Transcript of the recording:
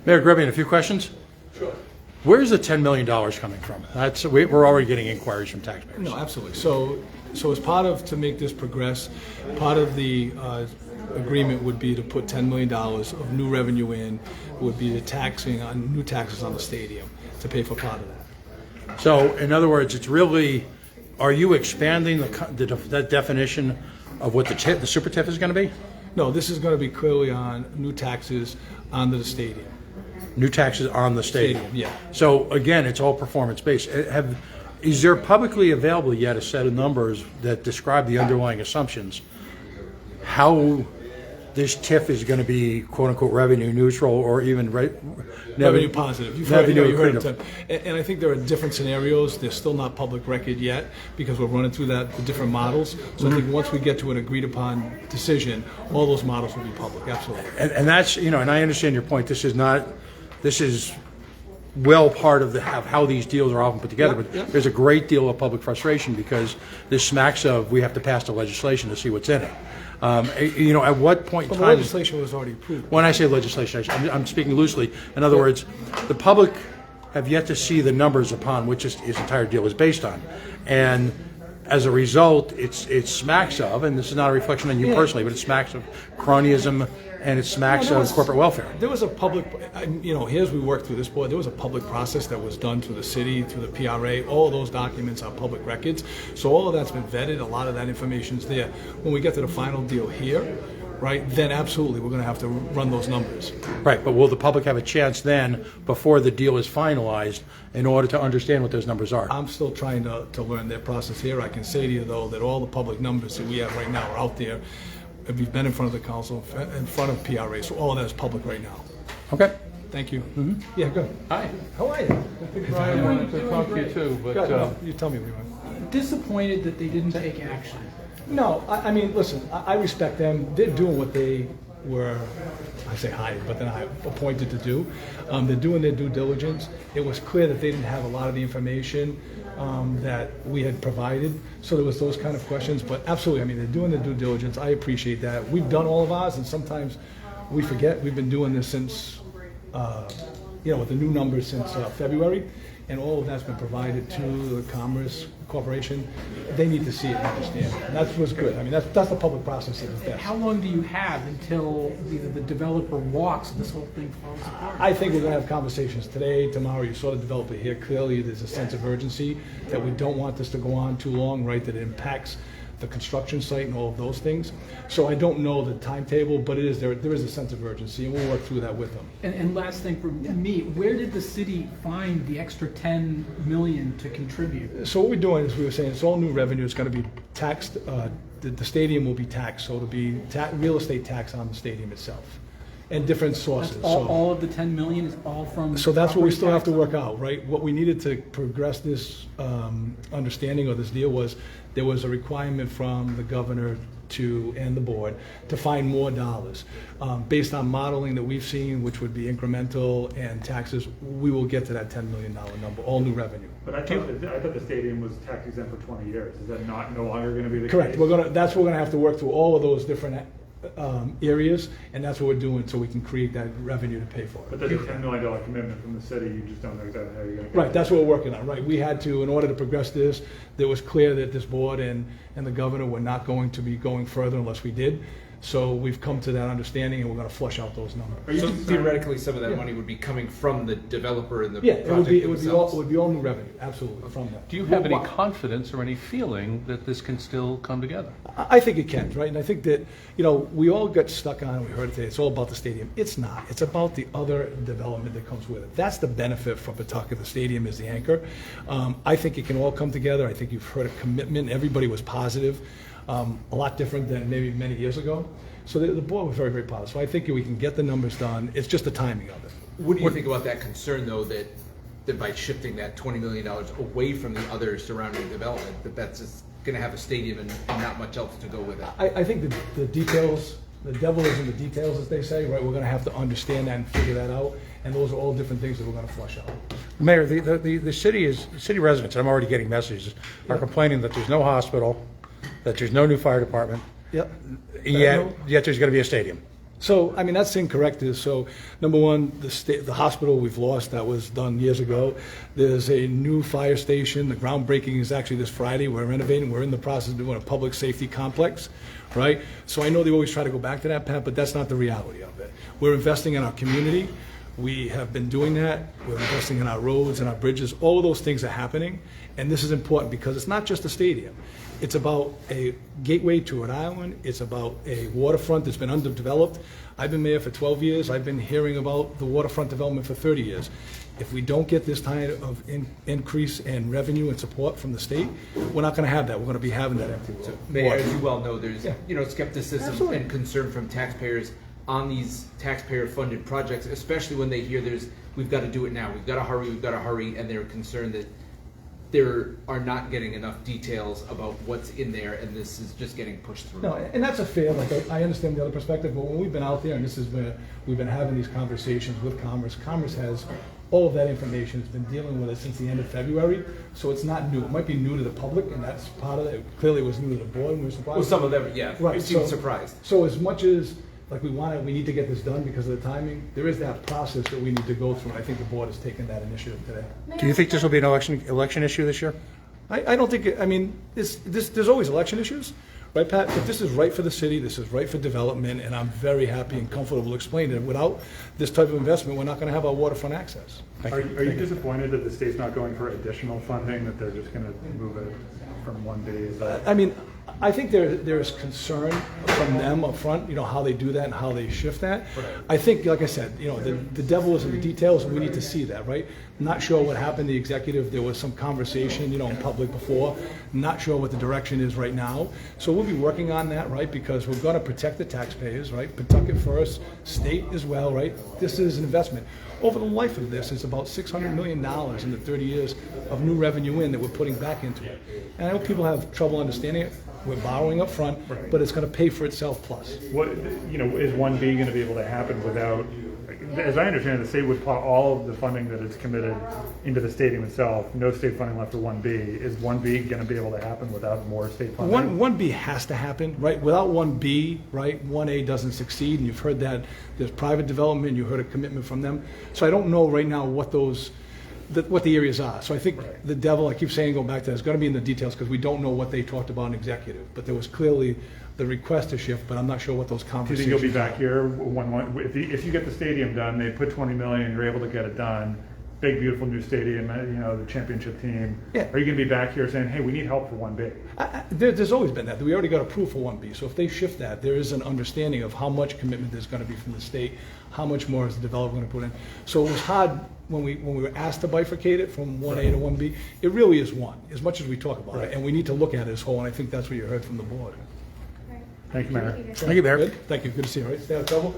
Mayor Grebien, a few questions? Sure. Where's the $10 million coming from? We're already getting inquiries from taxpayers. No, absolutely. So as part of, to make this progress, part of the agreement would be to put $10 million of new revenue in, would be the taxing on new taxes on the stadium to pay for part of that. So, in other words, it's really, are you expanding that definition of what the super TIF is going to be? No, this is going to be clearly on new taxes onto the stadium. New taxes on the stadium. Yeah. So again, it's all performance based. Is there publicly available yet a set of numbers that describe the underlying assumptions? How this TIF is going to be quote unquote revenue neutral or even revenue positive. You've heard it, Tim. And I think there are different scenarios. They're still not public record yet because we're running through the different models. So I think once we get to an agreed upon decision, all those models will be public. Absolutely. And that's, and I understand your point. This is well part of how these deals are often put together, but there's a great deal of public frustration because this smacks of we have to pass the legislation to see what's in it. At what point in time... The legislation was already approved. When I say legislation, I'm speaking loosely. In other words, the public have yet to see the numbers upon which his entire deal is based on. And as a result, it smacks of, and this is not a reflection on you personally, but it smacks of cronyism and it smacks of corporate welfare. There was a public, here's we worked through this board, there was a public process that was done through the city, through the PRA, all of those documents are public records. So all of that's been vetted, a lot of that information's there. When we get to the final deal here, right, then absolutely we're going to have to run those numbers. Right, but will the public have a chance then, before the deal is finalized, in order to understand what those numbers are? I'm still trying to learn their process here. I can say to you, though, that all the public numbers that we have right now are out there. We've been in front of the council, in front of PRA, so all of that is public right now. Okay. Thank you. Mm-hmm. Yeah, good. Hi. How are you? I wanted to talk to you too, but you tell me, Leroy. Disappointed that they didn't take action. No, I mean, listen, I respect them. They're doing what they were, I say hired, but then I appointed to do. They're doing their due diligence. It was clear that they didn't have a lot of the information that we had provided, so there was those kind of questions. But absolutely, I mean, they're doing their due diligence. I appreciate that. We've done all of ours, and sometimes we forget. We've been doing this since, with the new numbers since February. And all of that's been provided to the Commerce Corporation. They need to see it and understand it. And that was good. I mean, that's the public process at its best. How long do you have until either the developer walks and this whole thing falls apart? I think we're going to have conversations today, tomorrow. You saw the developer here. Clearly, there's a sense of urgency that we don't want this to go on too long, right, that it impacts the construction site and all of those things. So I don't know the timetable, but it is there is a sense of urgency, and we'll work through that with them. And last thing for me, where did the city find the extra $10 million to contribute? So what we're doing is we were saying it's all new revenue. It's going to be taxed. The stadium will be taxed, so it'll be real estate tax on the stadium itself, and different sources. That's all of the $10 million is all from. So that's what we still have to work out, right? What we needed to progress this understanding of this deal was there was a requirement from the governor and the board to find more dollars. Based on modeling that we've seen, which would be incremental and taxes, we will get to that $10 million number, all new revenue. But I thought the stadium was tax exempt for 20 years. Is that no longer going to be the Correct. case? That's what we're going to have to work through all of those different areas, and that's what we're doing so we can create that revenue to pay for it. But there's a $10 million commitment from the city. You just don't know exactly how you're going to get Right, that's what we're working on, right? We had to, in order to progress this, it was clear that this board and the governor were not going to be going further unless we did. So we've come to that understanding, and we're going to flush out those numbers. so theoretically, some of that money would be coming from the developer and the project it would be all new revenue, absolutely, from that. Do you have any confidence or any feeling that this can still come together? I think it can, right? And I think that, we all got stuck on, we heard it today, it's all about the stadium. It's not. It's about the other development that comes with it. That's the benefit for Pawtucket. The stadium is the anchor. I think it can all come together. I think you've heard a commitment. Everybody was positive. A lot different than maybe many years ago. So the board was very, very positive. So I think we can get the numbers done. It's just the timing of it. What do you think about that concern, though, that by shifting that $20 million away from the other surrounding development, that's just going to have a stadium and not much else to go with it? I think the details, the devil is in the details, as they say, right? We're going to have to understand that and figure that out. And those are all different things that we're going to flush out. Mayor, the city residents, and I'm already getting messages, are complaining that there's no hospital, that there's no new fire department, Yep. yet there's going to be a stadium. So, I mean, that's incorrect. So, number one, the hospital we've lost, that was done years ago. There's a new fire station. The groundbreaking is actually this Friday. We're renovating. We're in the process of doing a public safety complex, right? So I know they always try to go back to that, Pat, but that's not the reality of it. We're investing in our community. We have been doing that. We're investing in our roads and our bridges. All of those things are happening, and this is important because it's not just a stadium. It's about a gateway to Rhode Island. It's about a waterfront that's been underdeveloped. I've been mayor for 12 years. I've been hearing about the waterfront development for 30 years. If we don't get this kind of increase in revenue and support from the state, we're not going to have that. We're going to be having that empty water. Mayor, as you well know, there's Yeah. skepticism Absolutely. and concern from taxpayers on these taxpayer-funded projects, especially when they hear we've got to do it now, we've got to hurry, and they're concerned that there are not getting enough details about what's in there, and this is just getting pushed through. No, and that's a fair, like, I understand the other perspective, but when we've been out there, and this is where we've been having these conversations with Commerce, Commerce has all of that information, has been dealing with it since the end of February, so it's not new. It might be new to the public, and that's part of it. Clearly, it was new to the board, and we were surprised. Well, some of them, yeah, Right, we seem so- surprised. So as much as, like, we need to get this done because of the timing, there is that process that we need to go through, and I think the board has taken that initiative today. Do you think this will be an election issue this year? I don't think, I mean, there's always election issues, right, Pat? But this is right for the city, this is right for development, and I'm very happy and comfortable explaining it. Without this type of investment, we're not going to have our waterfront access. Are you disappointed that the state's not going for additional funding, that they're just going to move it from 1B? Is that? I mean, I think there's concern from them up front, how they do that and how they shift that. I think, like I said, the devil is in the details, and we need to see that, right? Not sure what happened, the executive, there was some conversation, in public before, not sure what the direction is right now. So we'll be working on that, right? Because we're gonna protect the taxpayers, right? Pawtucket first, state as well, right? This is an investment. Over the life of this, it's about $600 million in the 30 years of new revenue that we're putting back into it. And I know people have trouble understanding it. We're borrowing up front, but it's going to pay for itself plus. What, is 1B going to be able to happen without, as I understand it, the state would put all of the funding that it's committed into the stadium itself, no state funding left for 1B. Is 1B going to be able to happen without more state funding? 1B has to happen, right? Without 1B, right, 1A doesn't succeed, and you've heard that there's private development, you heard a commitment from them. So I don't know right now what the areas are. So I think the devil, I keep saying, go back to that, is going to be in the details because we don't know what they talked about in executive. But there was clearly the request to shift, but I'm not sure what those Do you conversations think you'll be are. back here if you get the stadium done? They put 20 million. You're able to get it done. Big, beautiful new stadium. The championship team. Yeah. Are you going to be back here saying, "Hey, we need help for 1B"? There's always been that. We already got approved for 1B. So if they shift that, there is an understanding of how much commitment there's going to be from the state, how much more is the developer going to put in. So it was hard when we were asked to bifurcate it from 1A to 1B. It really is one, as much as we talk about it. And we need to look at it as whole, and I think that's what you heard from the board. Thank you, Mayor. Thank you, Mayor. Good? Thank you. Good to see you. All right, stay out of trouble.